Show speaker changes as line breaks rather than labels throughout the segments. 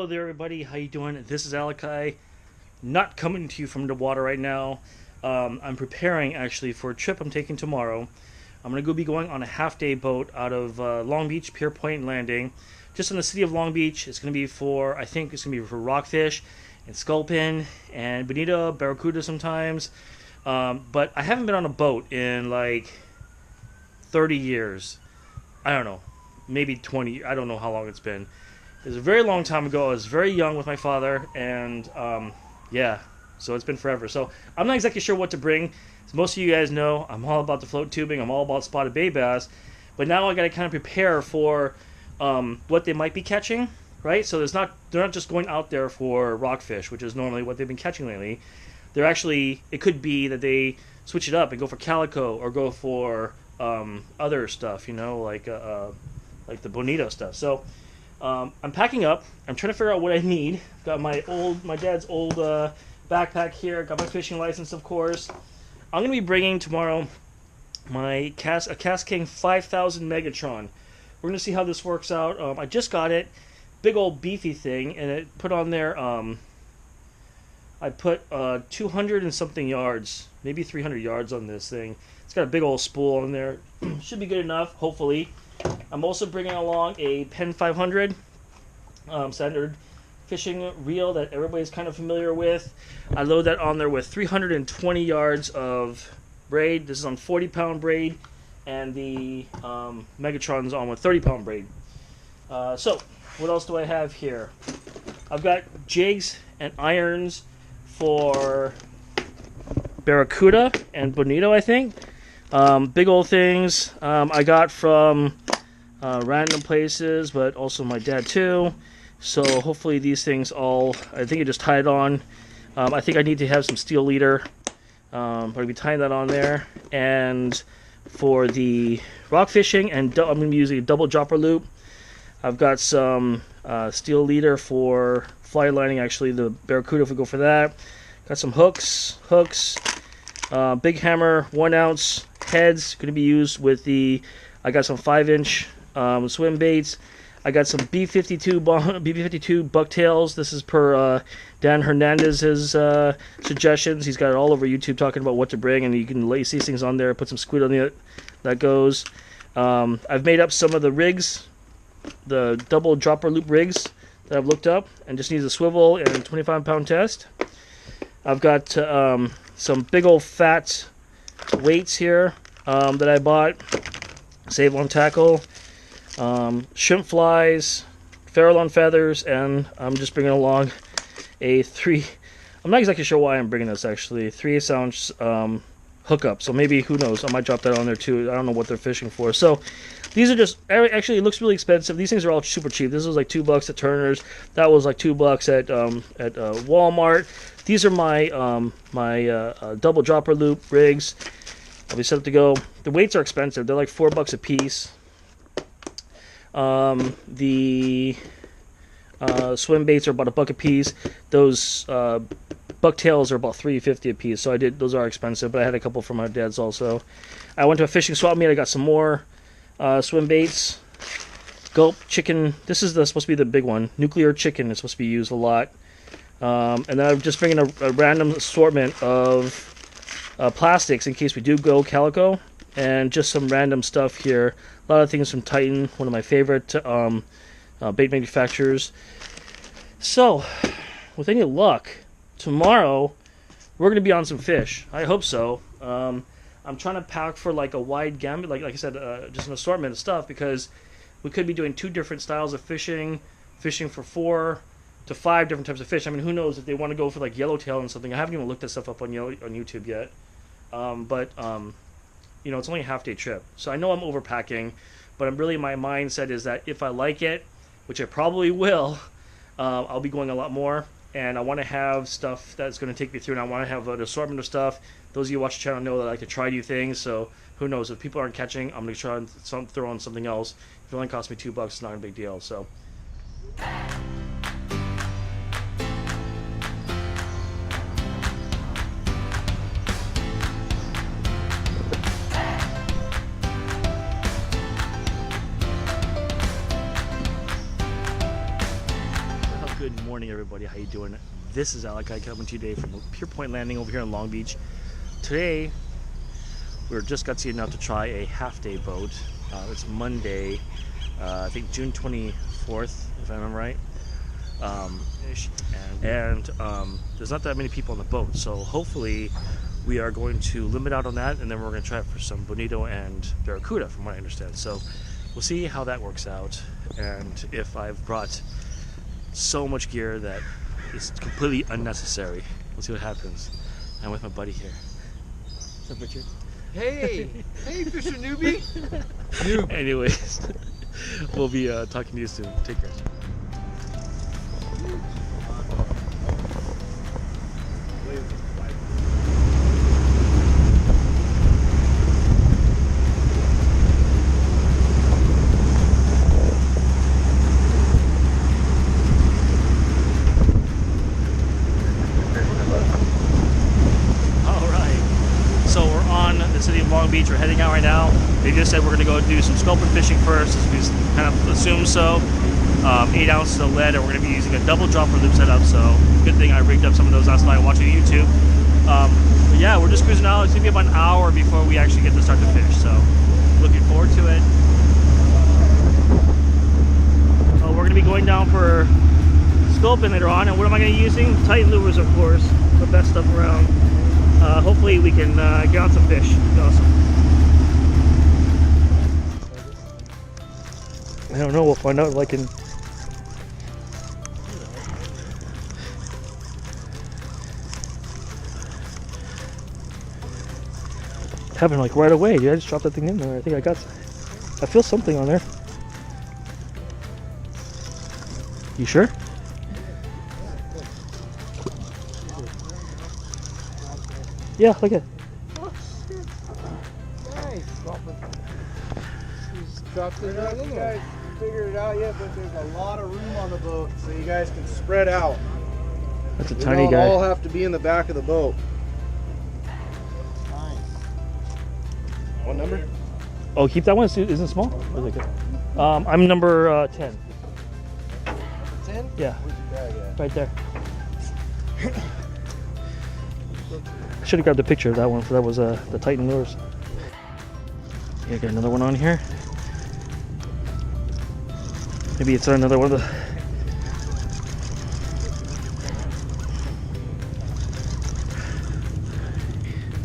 Hello there, everybody. How you doing? This is Alakai. Not coming to you from the water right now. I'm preparing actually for a trip I'm taking tomorrow. I'm gonna be going on a half-day boat out of Long Beach, Pierpoint Landing, just in the city of Long Beach. It's gonna be for, I think it's gonna be for rockfish and sculpin and bonita, barracuda sometimes. But I haven't been on a boat in like 30 years. I don't know, maybe 20. I don't know how long it's been. It was a very long time ago. I was very young with my father, and yeah, so it's been forever. So I'm not exactly sure what to bring. As most of you guys know, I'm all about the float tubing. I'm all about spotted bay bass. But now I got to kind of prepare for what they might be catching, right? So they're not just going out there for rockfish, which is normally what they've been catching lately. They're actually, it could be that they switch it up and go for calico or go for other stuff, you know, like the bonito stuff. So I'm packing up. I'm trying to figure out what I need. Got my dad's old backpack here. Got my fishing license, of course. I'm gonna be bringing tomorrow my Casking 5000 Megatron. We're gonna see how this works out. I just got it, big old beefy thing, and it put on there. I put 200 and something yards, maybe 300 yards on this thing. It's got a big old spool on there. Should be good enough, hopefully. I'm also bringing along a Pen 500 standard fishing reel that everybody's kind of familiar with. I load that on there with 320 yards of braid. This is on 40-pound braid, and the Megatron's on with 30-pound braid. So, what else do I have here? I've got jigs and irons for barracuda and bonito, I think. Big old things I got from random places, but also my dad too. So hopefully these things all, I think I just tie it on. I think I need to have some steel leader. I'll be tying that on there. And for the rock fishing, and I'm going to be using a double dropper loop. I've got some steel leader for fly lining, actually the barracuda if we go for that. Got some hooks, big hammer, 1 ounce heads, going to be used with the, I got some 5-inch swim baits. I got some B52 bucktails. This is per Dan Hernandez's suggestions. He's got it all over YouTube talking about what to bring, and you can lace these things on there, put some squid on it. That goes. I've made up some of the rigs, the double dropper loop rigs that I've looked up, and just needs a swivel and 25-pound test. I've got some big old fat weights here that I bought. Save on tackle. Shrimp flies, Farallon feathers, and I'm just bringing along a I'm not exactly sure why I'm bringing this actually, 3/8 ounce hookup. So maybe, who knows, I might drop that on there too. I don't know what they're fishing for. So these are just, actually it looks really expensive. These things are all super cheap. This was like $2 at Turner's. That was like $2 at Walmart. These are my double dropper loop rigs. I'll be set up to go. The weights are expensive. They're like $4 a piece. The swim baits are about $1 a piece. Those bucktails are about $3.50 a piece. So those are expensive, but I had a couple from my dad's also. I went to a fishing swap meet. I got some more swim baits. Gulp chicken. This is supposed to be the big one. Nuclear chicken is supposed to be used a lot. And then I'm just bringing a random assortment of plastics in case we do go calico, and just some random stuff here. A lot of things from Titan, one of my favorite bait manufacturers. So, with any luck, tomorrow we're going to be on some fish. I hope so. I'm trying to pack for like a wide gamut, like I said, just an assortment of stuff, because we could be doing 2 different styles of fishing for 4 to 5 different types of fish. I mean, who knows if they want to go for like yellowtail and something. I haven't even looked that stuff up on YouTube yet. But you know, it's only a half-day trip, so I know I'm overpacking, but my mindset is that if I like it, which I probably will, I'll be going a lot more, and I want to have stuff that's going to take me through, and I want to have an assortment of stuff. Those of you who watch the channel know that I like to try new things, so who knows, if people aren't catching, I'm going to try and throw on something else. If it only costs me $2, it's not a big deal. So morning, everybody. How you doing? This is Alakai coming to you today from Pierpoint Landing over here in Long Beach. Today, we're just gutsy enough to try a half-day boat. It's Monday, I think June 24th, if I remember right. And there's not that many people on the boat, so hopefully we are going to limit out on that, and then we're going to try it for some bonito and barracuda, from what I understand. So we'll see how that works out, and if I've brought so much gear that is completely unnecessary. We'll see what happens. I'm with my buddy here. What's up, Richard?
Hey! Hey, Fisher newbie! Noob.
Anyways, we'll be talking to you soon. Take care. Long Beach. We're heading out right now. They just said we're going to go do some sculpin fishing first, as we kind of assumed so. 8 ounces of lead, and we're going to be using a double dropper loop setup, so good thing I rigged up some of those last night watching YouTube. But yeah, we're just cruising out. It's going to be about an hour before we actually get to start to fish, so looking forward to it. We're going to be going down for sculpin later on, and what am I going to be using? Titan lures, of course, the best stuff around. Hopefully we can get on some fish. It'd be awesome. I don't know, we'll find out if I can. It happened like right away, dude. I just dropped that thing in there. I think I feel something on there. You sure? Yeah, look at it.
Oh, shit. Nice. Just dropped it right in there. You guys figured it out yet, but there's a lot of room on the boat, so you guys can spread out.
That's a tiny guy.
We don't all have to be in the back of the boat. Nice. What number?
Oh, keep that one. Isn't it small? Or is it good? I'm number 10.
Number 10?
Yeah.
Where's your bag at?
Right there. I should have grabbed a picture of that one, for that was the Titan lures. Yeah, got another one on here. Maybe it's another one of the.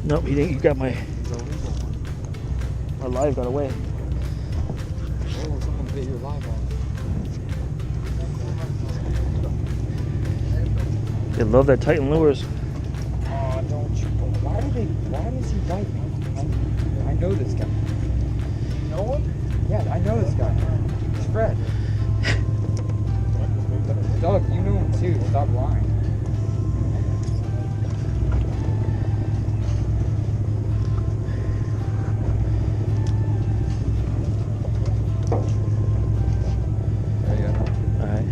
Nope, he didn't. You got my live got away.
Oh, someone bit your live on.
They love that Titan lures.
Why does he like me? I know this guy. You know him? Yeah, I know this guy. It's Fred. Doug, you know him too. Stop lying. There you go.
Alright.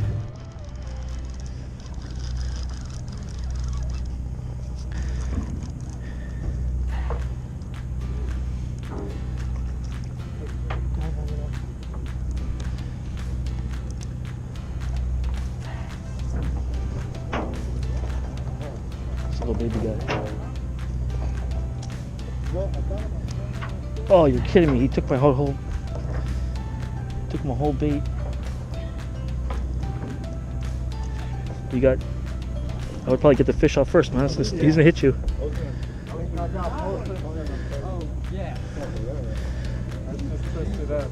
Little baby guy. Oh, you're kidding me! He took my whole bait. You got. I would probably get the fish off first, man. He's gonna hit you.
Oh, yeah. Let's twist it up.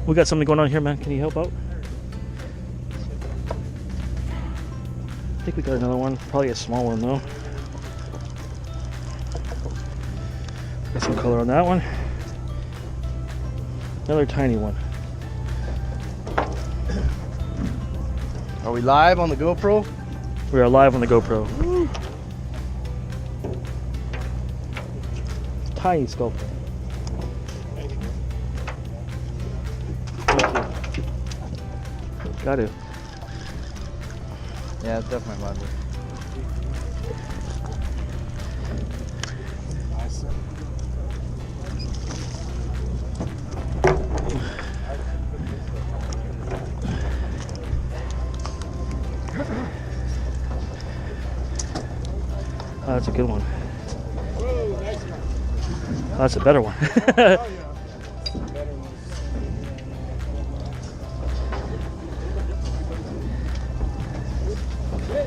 We got something going on here, man. Can you help out? I think we got another one. Probably a small one though. Got some color on that one. Another tiny one.
Are we live on the GoPro?
We are live on the GoPro. Woo. Tiny sculpin. Got it.
Yeah, it's definitely lively.
Oh, that's a good one.
Whoa, nice one.
Oh, that's a better one.
Oh, yeah. Better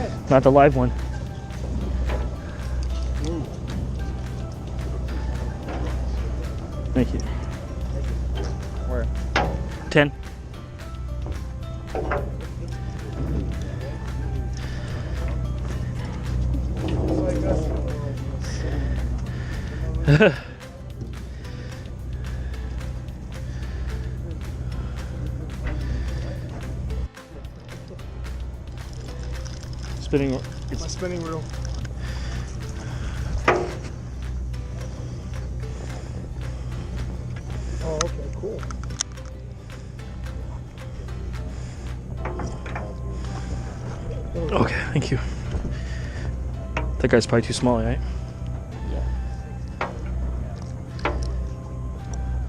one.
Not the live one. Thank you.
Where?
10. Spinning.
It's my spinning reel. Oh, okay, cool.
Okay, thank you. That guy's probably too small, right?
Yeah.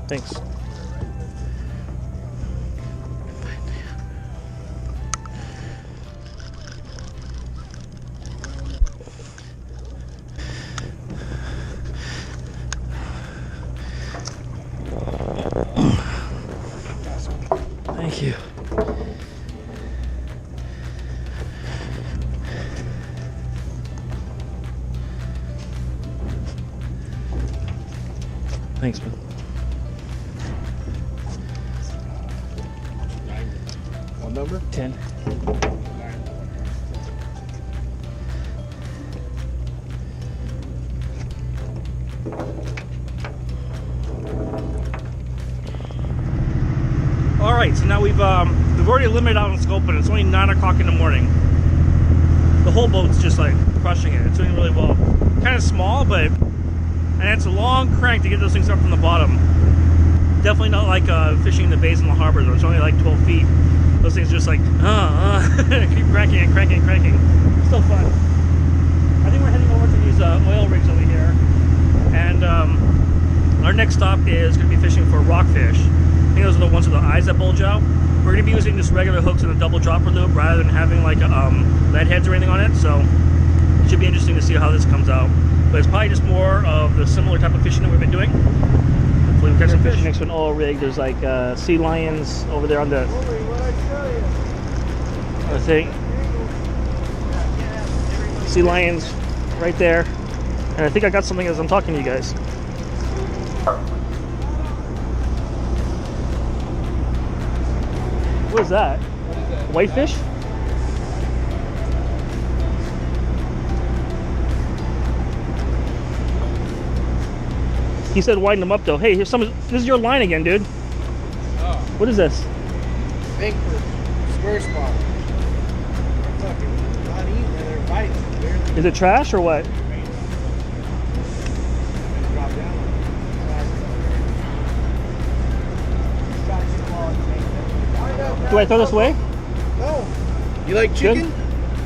Thanks. Thank you. Thanks, man.
What number?
10. All right, so now we've already limited out on sculpin. It's only 9 o'clock in the morning. The whole boat's just like crushing it. It's doing really well. Kind of small, but and it's a long crank to get those things up from the bottom. Definitely not like fishing in the bays and the harbors where it's only like 12 feet. Those things just like keep cranking and cranking and cranking. Still fun. I think we're heading over to these oil rigs over here, and our next stop is going to be fishing for rockfish. I think those are the ones with the eyes that bulge out. We're going to be using just regular hooks and a double dropper loop rather than having like lead heads or anything on it, so it should be interesting to see how this comes out. But it's probably just more of the similar type of fishing that we've been doing. Hopefully we catch some fish. Next to an oil rig, there's like sea lions over there on the thing. Sea lions right there. And I think I got something as I'm talking to you guys. What is that? Whitefish? He said widen them up though. Hey, here's some. This is your line again, dude.
Oh.
What is this?
Bigfoot. Square spot. They're fucking not eating, they're biting.
Is it trash or what?
Drop down.
Do I throw this away?
No. You like chicken?
Good?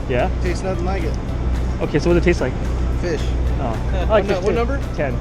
Yeah.
Tastes nothing like it.
Okay, so what does it taste like?
Fish.
Oh, I like fish
What
too.
number?
10.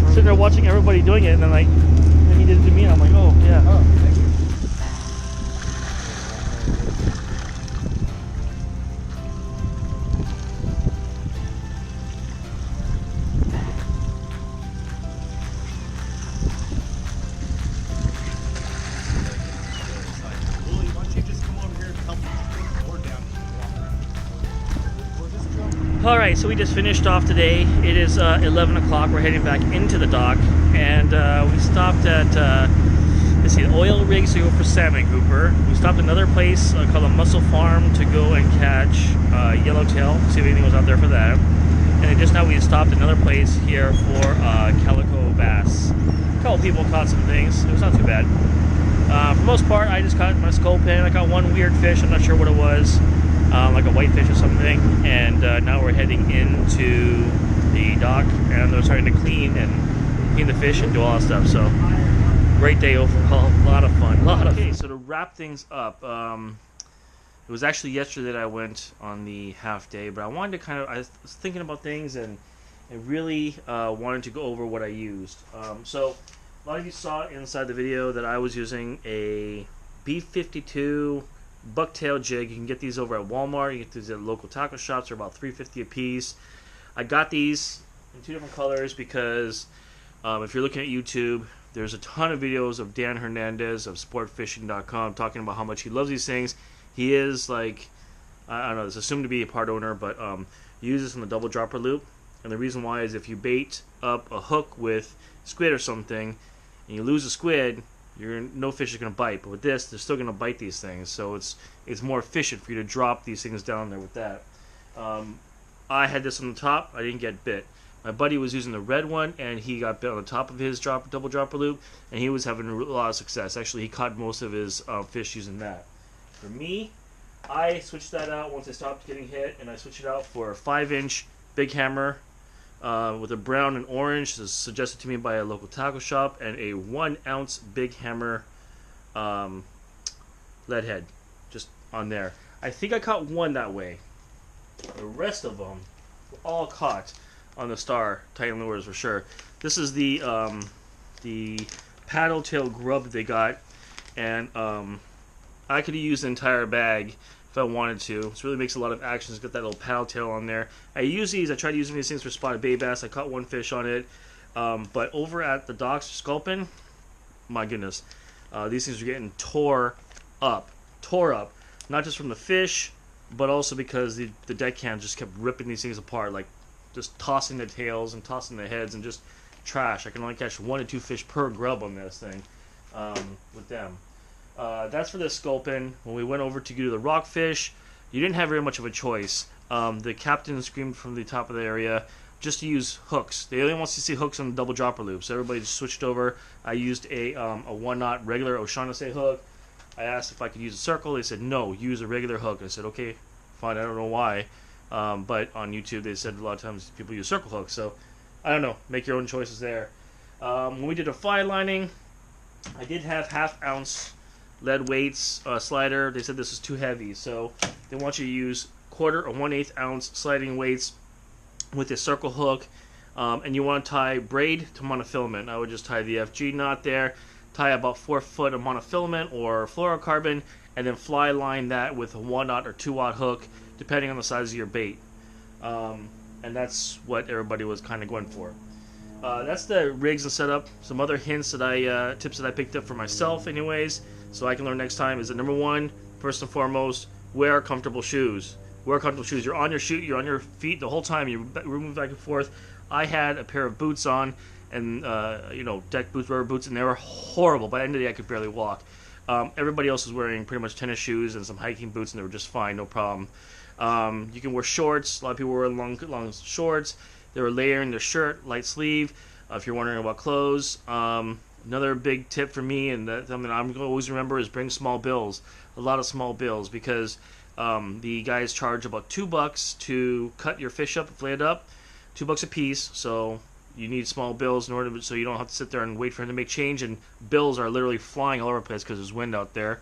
Sitting there watching everybody doing it, and then like, then he did it to me, and I'm like, oh yeah.
Oh, thank you.
All right, so we just finished off today. It is 11 o'clock. We're heading back into the dock, and we stopped at let's see, oil rigs to go for salmon grouper. We stopped at another place called a Mussel Farm to go and catch yellowtail. See if anything was out there for that. And then just now we stopped at another place here for calico bass. A couple people caught some things. It was not too bad. For the most part, I just caught my sculpin. I caught one weird fish. I'm not sure what it was. Like a whitefish or something, and now we're heading into the dock, and they're starting to clean and clean the fish, and do all that stuff. So great day overall, a lot of fun, Okay, so to wrap things up, it was actually yesterday that I went on the half day, but I wanted to I was thinking about things and really wanted to go over what I used. So a lot of you saw inside the video that I was using a B52 bucktail jig. You can get these over at Walmart. You get these at local tackle shops. They're about $3.50 a piece. I got these in 2 different colors because if you're looking at YouTube, there's a ton of videos of Dan Hernandez of sportfishing.com talking about how much he loves these things. He is like, I don't know, it's assumed to be a part owner, but he uses this on the double dropper loop. And the reason why is if you bait up a hook with squid or something and you lose a squid, no fish is going to bite. But with this, they're still going to bite these things. So it's more efficient for you to drop these things down there with that. I had this on the top. I didn't get bit. My buddy was using the red one, and he got bit on the top of his double dropper loop, and he was having a lot of success. Actually, he caught most of his fish using that. For me, I switched that out once I stopped getting hit, and I switched it out for a 5-inch big hammer with a brown and orange. This is suggested to me by a local tackle shop, and a 1-ounce big hammer lead head just on there. I think I caught one that way. The rest of them were all caught on the Star Titan lures for sure. This is the paddle tail grub they got, and I could have used the entire bag if I wanted to. This really makes a lot of action. It's got that little paddle tail on there. I tried using these things for spotted bay bass. I caught one fish on it. But over at the docks for sculpin, my goodness, these things are getting tore up. Not just from the fish, but also because the deckhand just kept ripping these things apart, like just tossing the tails and tossing the heads and just trash. I can only catch 1 to 2 fish per grub on this thing with them. That's for the sculpin. When we went over to do the rockfish, you didn't have very much of a choice. The captain screamed from the top of the area just to use hooks. They only want to see hooks on the double dropper loop, so everybody just switched over. I used a 1-knot regular O'Shaughnessy hook. I asked if I could use a circle. They said no, use a regular hook. I said okay, fine. I don't know why, but on YouTube they said a lot of times people use circle hooks. So I don't know. Make your own choices there. When we did a fly lining, I did have 1/2 ounce lead weights slider. They said this is too heavy, so they want you to use 1/4 or 1/8 ounce sliding weights with a circle hook, and you want to tie braid to monofilament. I would just tie the FG knot there, tie about 4 foot of monofilament or fluorocarbon, and then fly line that with a 1-knot or 2-aught hook, depending on the size of your bait. And that's what everybody was kind of going for. That's the rigs and setup. Some other hints that tips that I picked up for myself, anyways, so I can learn next time is that number 1, first and foremost, wear comfortable shoes. Wear comfortable shoes. You're on your you're on your feet the whole time. You move back and forth. I had a pair of boots on, and deck boots, rubber boots, and they were horrible. By the end of the day, I could barely walk. Everybody else was wearing pretty much tennis shoes and some hiking boots, and they were just fine, no problem. You can wear shorts. A lot of people wear long shorts. They were layering their shirt, light sleeve. If you're wondering about clothes, another big tip for me, and something I'm going to always remember, is bring small bills. A lot of small bills, because the guys charge about $2 to cut your fish up, fillet it up, $2 a piece. So you need small bills in order so you don't have to sit there and wait for him to make change. And bills are literally flying all over the place because there's wind out there.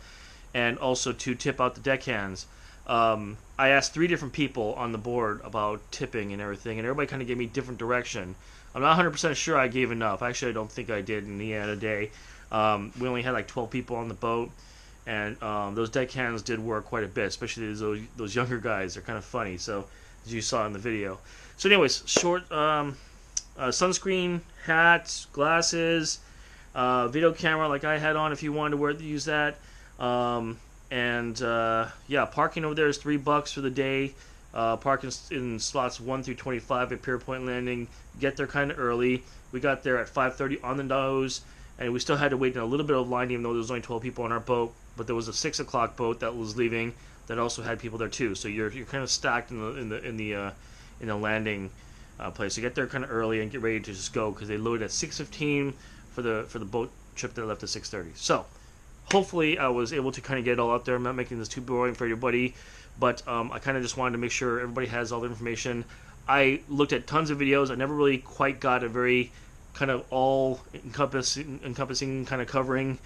And also to tip out the deckhands. I asked 3 different people on the board about tipping and everything, and everybody kind of gave me different direction. I'm not 100% sure I gave enough. Actually, I don't think I did in the end of the day. We only had like 12 people on the boat, and those deckhands did work quite a bit, especially those younger guys. They're kind of funny, so as you saw in the video. So anyways, short sunscreen, hats, glasses, video camera like I had on if you wanted to use that. Yeah, parking over there is $3 for the day. Parking in slots 1 through 25 at Pierpoint Landing. Get there kind of early. We got there at 5:30 on the nose, and we still had to wait in a little bit of line, even though there was only 12 people on our boat. But there was a 6 o'clock boat that was leaving that also had people there too. So you're kind of stacked in the landing place. So get there kind of early and get ready to just go, because they load at 6:15 for the boat trip that left at 6:30. So hopefully I was able to kind of get it all out there. I'm not making this too boring for everybody, but I kind of just wanted to make sure everybody has all the information. I looked at tons of videos. I never really quite got a very kind of all encompassing kind of covering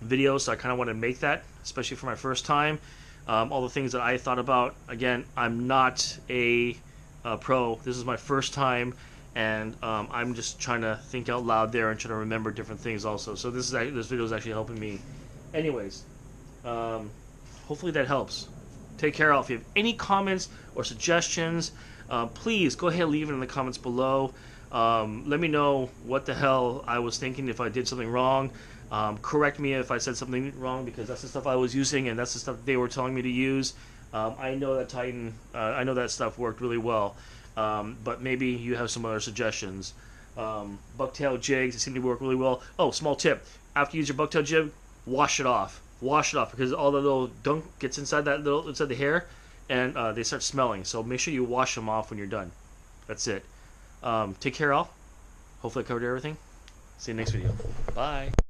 video, so I kind of want to make that, especially for my first time. All the things that I thought about. Again, I'm not a pro. This is my first time, and I'm just trying to think out loud there and trying to remember different things also. So this video is actually helping me. Anyways, hopefully that helps. Take care, all. If you have any comments or suggestions, please go ahead and leave it in the comments below. Let me know what the hell I was thinking, if I did something wrong. Correct me if I said something wrong, because that's the stuff I was using and that's the stuff they were telling me to use. I know that Titan, I know that stuff worked really well, but maybe you have some other suggestions. Bucktail jigs seem to work really well. Oh, small tip: after you use your bucktail jig, wash it off. Wash it off, because all the little dunk gets inside the hair, and they start smelling. So make sure you wash them off when you're done. That's it. Take care, all. Hopefully I covered everything. See you next video. Bye.